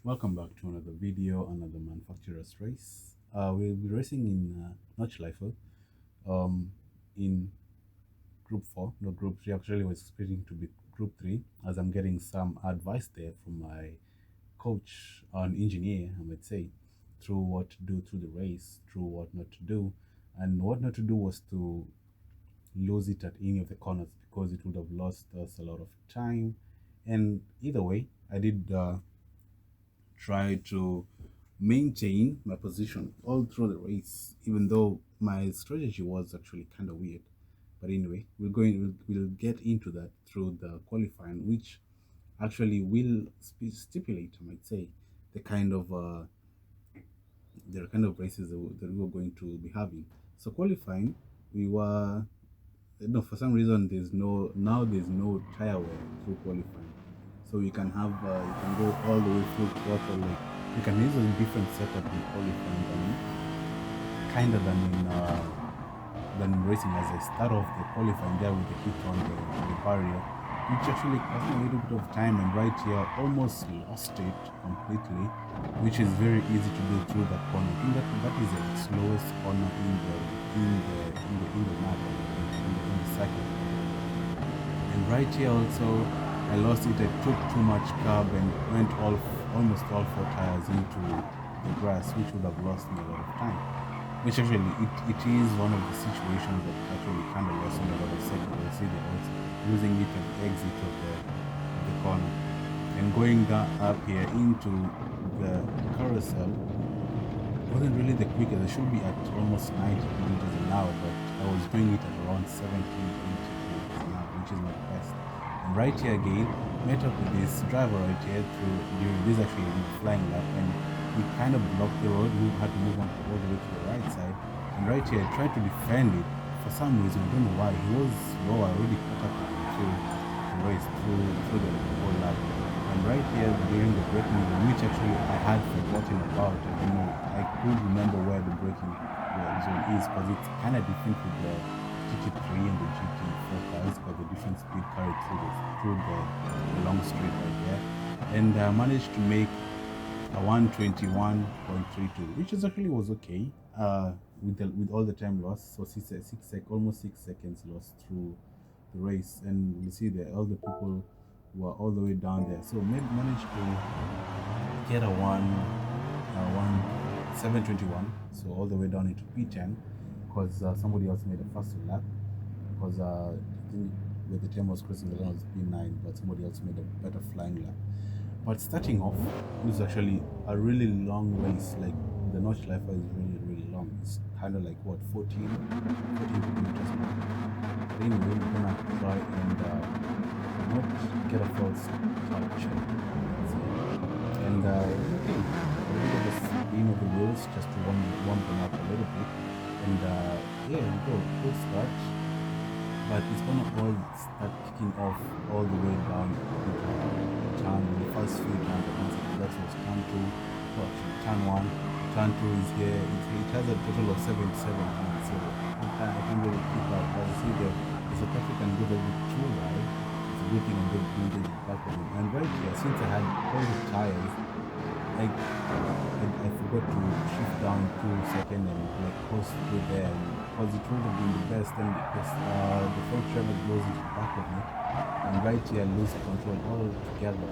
Welcome back to another video, another manufacturer's race. We'll be racing in Notchlifer in Group 4. No, Group 3 actually was expecting to be Group 3, as I'm getting some advice there from my coach, an engineer, I might say, through what to do through the race, through what not to do. And what not to do was to lose it at any of the corners because it would have lost us a lot of time. And either way, I did try to maintain my position all through the race, even though my strategy was actually kind of weird. But anyway, we'll get into that through the qualifying, which actually will stipulate, I might say, the kind of races that we were going to be having. So qualifying, we were no, for some reason there's no tire wear through qualifying, so you can have you can go all the way through throttle. Like you can use a different setup in qualifying than in racing. As I start off the qualifying there with the hit on the barrier, which actually cost me a little bit of time, and right here almost lost it completely, which is very easy to do through that corner. I think that is the slowest corner in the map, in the cycle. And right here also I lost it. I took too much carb and went almost all four tires into the grass, which would have lost me a lot of time. Which actually it is one of the situations that actually kind of lost me a lot of seconds. I see the also losing it at the exit of the corner and going down up here into the carousel wasn't really the quickest. I should be at almost 90 kilometers an hour, but I was doing it at around 70, 80 kilometers an hour, which is not the best. And right here again, met up with this driver right here during this actually flying lap, and he kind of blocked the road. We had to move on all the way to the right side. And right here, I tried to defend it. For some reason, I don't know why, he was low. I already caught up with him through the race, through the whole lap. And right here during the braking zone, which actually I had forgotten about. I don't know, I could remember where the braking zone is, because it's kind of different with the GT3 and the GT4 cars, because the different speed carried through the long straight right there. And I managed to make a 121.32, which is actually was okay with all the time lost. So almost 6 seconds lost through the race. And you see that all the people were all the way down there, so managed to get a 721, so all the way down into P10, because somebody else made a faster lap, because I think where the time was crossing the line was P9, but somebody else made a better flying lap. But starting off, it was actually a really long race. Like the Notchlifer is really long. It's kind of like what, 14 kilometers long. But anyway, we're gonna try and not get a false start check. And okay, a little bit of a spin of the wheels just to warm them up a little bit. And yeah, we go, full start. But it's gonna all start kicking off all the way down into turn. The first few turns, that was turn 2, well, actually turn 1, turn 2 is here. It has a total of 77 turns, so I can really keep up. As you see there, the South African go a bit too wide. It's a good thing I'm going to the back of it. And right here, since I had all the tires, like I forgot to shift down 2 seconds and like post through there, because it would have been the best. And because the front driver goes into the back of me, and right here lose control altogether,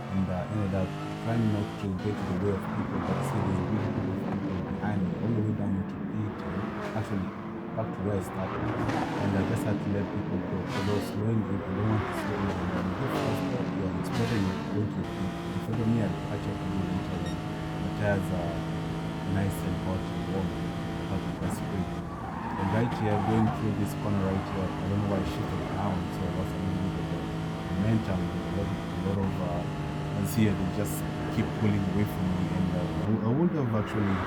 and ended up trying not to get in the way of people, but see there's really people behind me all the way down into P2, actually back to where I started, and I just had to let people go. So they were slowing it, I don't want to slow it, and go faster. Yeah, it's better you go to in front of me. I'd catch up and go into them. The tires are nice and hot and warm, hot and spring. And right here, going through this corner right here, I don't know why I shifted down, so I was a little bit of momentum, a lot of as here they just keep pulling away from me, and I would have actually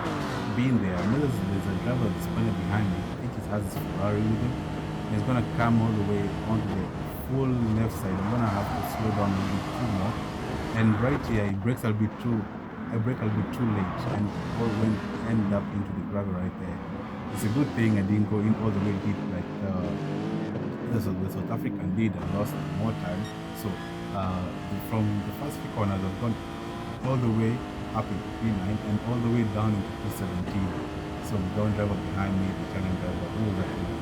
been there. I know there's a driver that's running behind me. I think he has his Ferrari with him. And he's gonna come all the way onto the full left side. I'm gonna have to slow down a little bit too more. And right here, I brake a bit too late, and went end up into the gravel right there. It's a good thing I didn't go in all the way deep like the South African did, and lost more time. So from the first few corners, I've gone all the way up into P9 and all the way down into P17. So the down driver behind me, the Italian driver, who was actually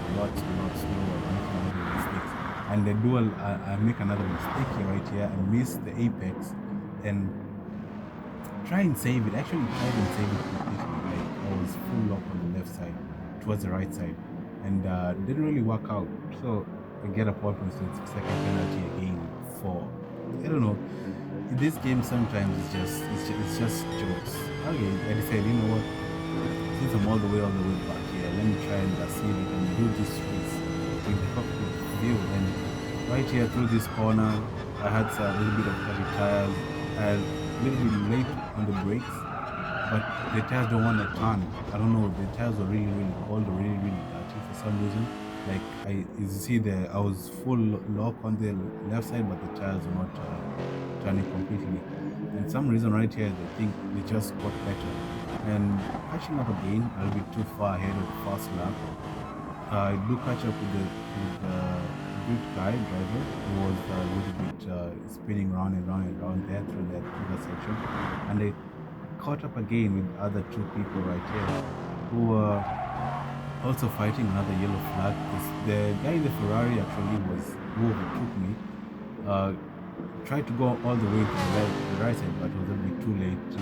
a lot slower, making other mistakes. And the dual, I make another mistake here, right here. I miss the apex and try and save it. Actually tried and save it completely. Like I was full lock on the left side towards the right side, and didn't really work out. So I get a point with the second penalty again for, I don't know. In this game sometimes it's just jokes. Okay, I decided, you know what? Since I'm all the way back here, let me try and see if I can do this race with the cockpit view. And right here through this corner, I had a little bit of dirty tires. I was a little bit late on the brakes, but the tires don't want to turn. I don't know, the tires were really cold or really dirty for some reason. Like as you see there, I was full lock on the left side, but the tires were not turning completely. And some reason right here, I think they just got better. And catching up again, I'll be too far ahead of the first lap. I do catch up with the good guy driver who was a little bit spinning round and round there through that section, and I caught up again with other two people right here who were also fighting another yellow flag. The guy in the Ferrari actually was who overtook me. Tried to go all the way to the right side, but was a bit too late to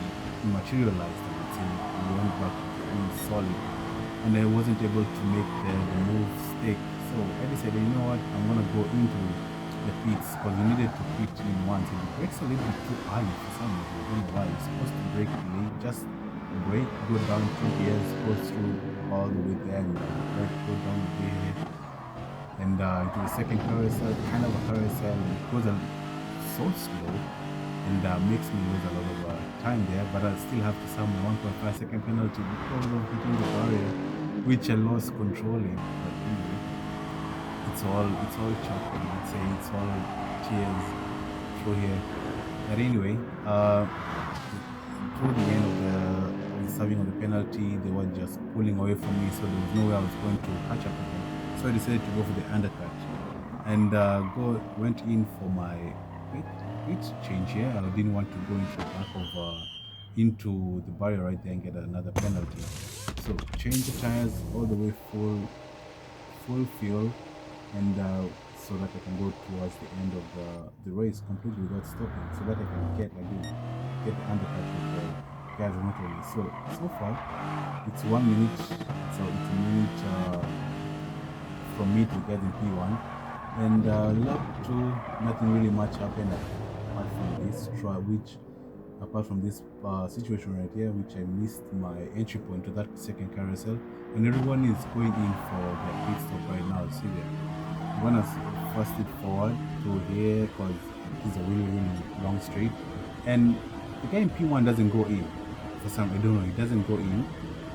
materialize. We went back solid, and I wasn't able to make the move stick. So I decided, you know what, I'm gonna go into the pits because we needed to pit in once. It breaks a little bit too early for some reason. I don't know why. It's supposed to break late, just break, go down 2 gears, go through all the way there, and break, go down the gear, and into the second carousel, kind of a carousel. It goes so slow, and makes me lose a lot of time there, but I still have to sum my 1.5 second penalty because of hitting the barrier, which I lost controlling. But anyway, it's all chocolate. I'd say it's all tears through here. But anyway, through the end of the serving of the penalty, they were just pulling away from me, so there was no way I was going to catch up with them. So I decided to go for the undercut and went in for my pit change here. I didn't want to go into the back of into the barrier right there and get another penalty. So change the tires all the way full fuel, and so that I can go towards the end of the race completely without stopping, so that I can get the undercut with the guys not only. So far it's 1 minute, so it's a minute from me to get in P1, and lap 2, nothing really much happened apart from this situation right here, which I missed my entry point to that second carousel, and everyone is going in for their pit stop right now. See there, one has forced it forward to here because it's a really long straight, and the guy in P1 doesn't go in for some, I don't know, he doesn't go in,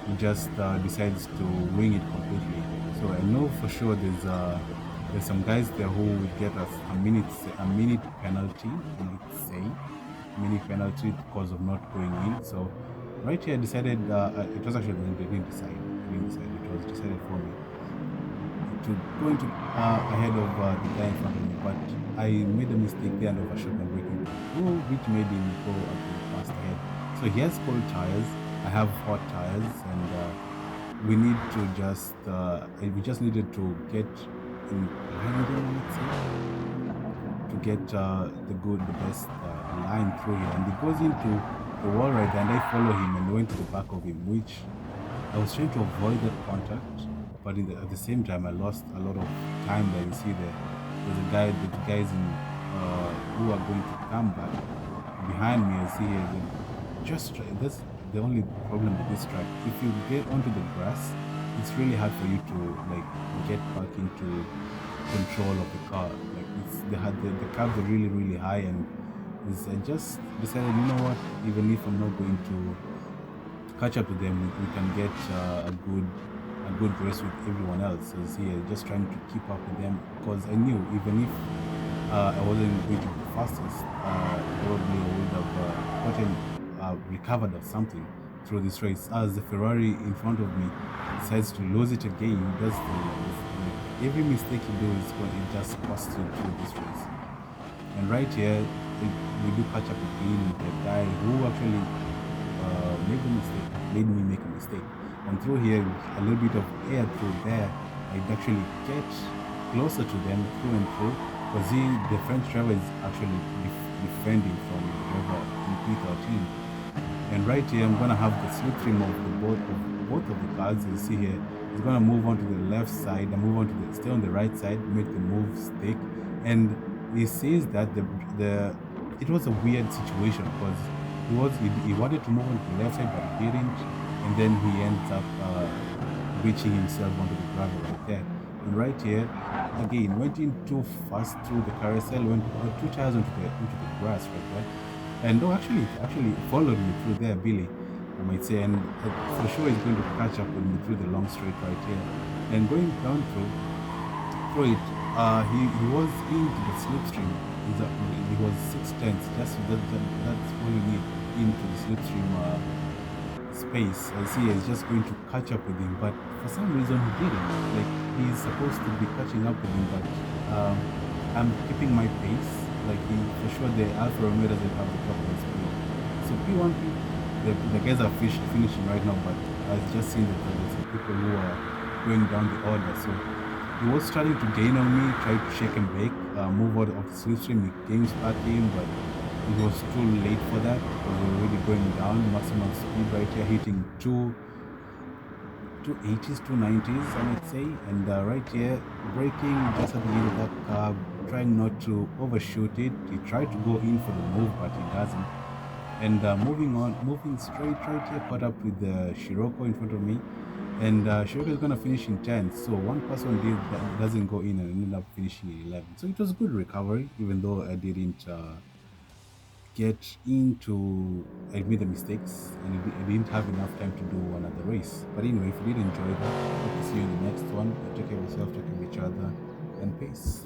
he just decides to wing it completely. So I know for sure there's some guys there who will get us a minute penalty, because of not going in. So right here I decided, it was actually, they didn't decide, it was decided for me to go into ahead of the guy in front of me, but I made a mistake there and overshot my braking, which made him go a bit fast ahead. So he has cold tires, I have hot tires, and we need to we just needed to get in line with him, let's say, to get the best line through here. And he goes into the wall right there, and I follow him and went to the back of him, which I was trying to avoid that contact, but at the same time I lost a lot of time there. You see there's the guys in who are going to come back behind me. I see here, that's the only problem with this track. If you get onto the grass, it's really hard for you to like get back into control of the car. Like the cabs are really high, and I just decided, you know what, even if I'm not going to catch up to them, we can get a good race with everyone else. So see, just trying to keep up with them, because I knew even if I wasn't going to be the fastest, probably I would have recovered or something through this race. As the Ferrari in front of me decides to lose it again, every mistake you do it just costs you through this race. And right here we do catch up again with the guy who actually made me make a mistake. And through here, a little bit of air through there, I'd actually get closer to them through and through, because the French driver is actually defending from the driver in P13. And right here, I'm gonna have the slipstream of both of the cars. You see here, it's gonna move on to the left side and move on to stay on the right side, make the move stick. And he says that it was a weird situation, because he wanted to move on to the left side, but he didn't, and then he ends up reaching himself onto the gravel right there. And right here, again, went in too fast through the carousel, went 2 tires into the grass right there. And actually followed me through there, Billy, I might say, and for sure he's going to catch up with me through the long straight right here. And going down through it, he was into the slipstream. He was 6/10. That's what you need into the slipstream space. I see he's just going to catch up with him, but for some reason he didn't. Like, he's supposed to be catching up with him, but I'm keeping my pace. Like, for sure the Alfa Romeo doesn't have the top end speed. So P1, the guys are finishing right now, but I've just seen that there's some people who are going down the order. So he was starting to gain on me, tried to shake and bake, move out of the slipstream, the game's back in, but it was too late for that, because we were already going down maximum speed right here, hitting 280s, 290s, I might say. And right here, braking just at the end of that curve, trying not to overshoot it. He tried to go in for the move, but he doesn't. And moving straight right here, caught up with the Scirocco in front of me. And Scirocco is gonna finish in 10th, so one person doesn't go in and ended up finishing in 11. So it was a good recovery, even though I didn't get into admit the mistakes, and I didn't have enough time to do another race. But anyway, if you did enjoy that, hope to see you in the next one. Take care of yourself, take care of each other, and peace.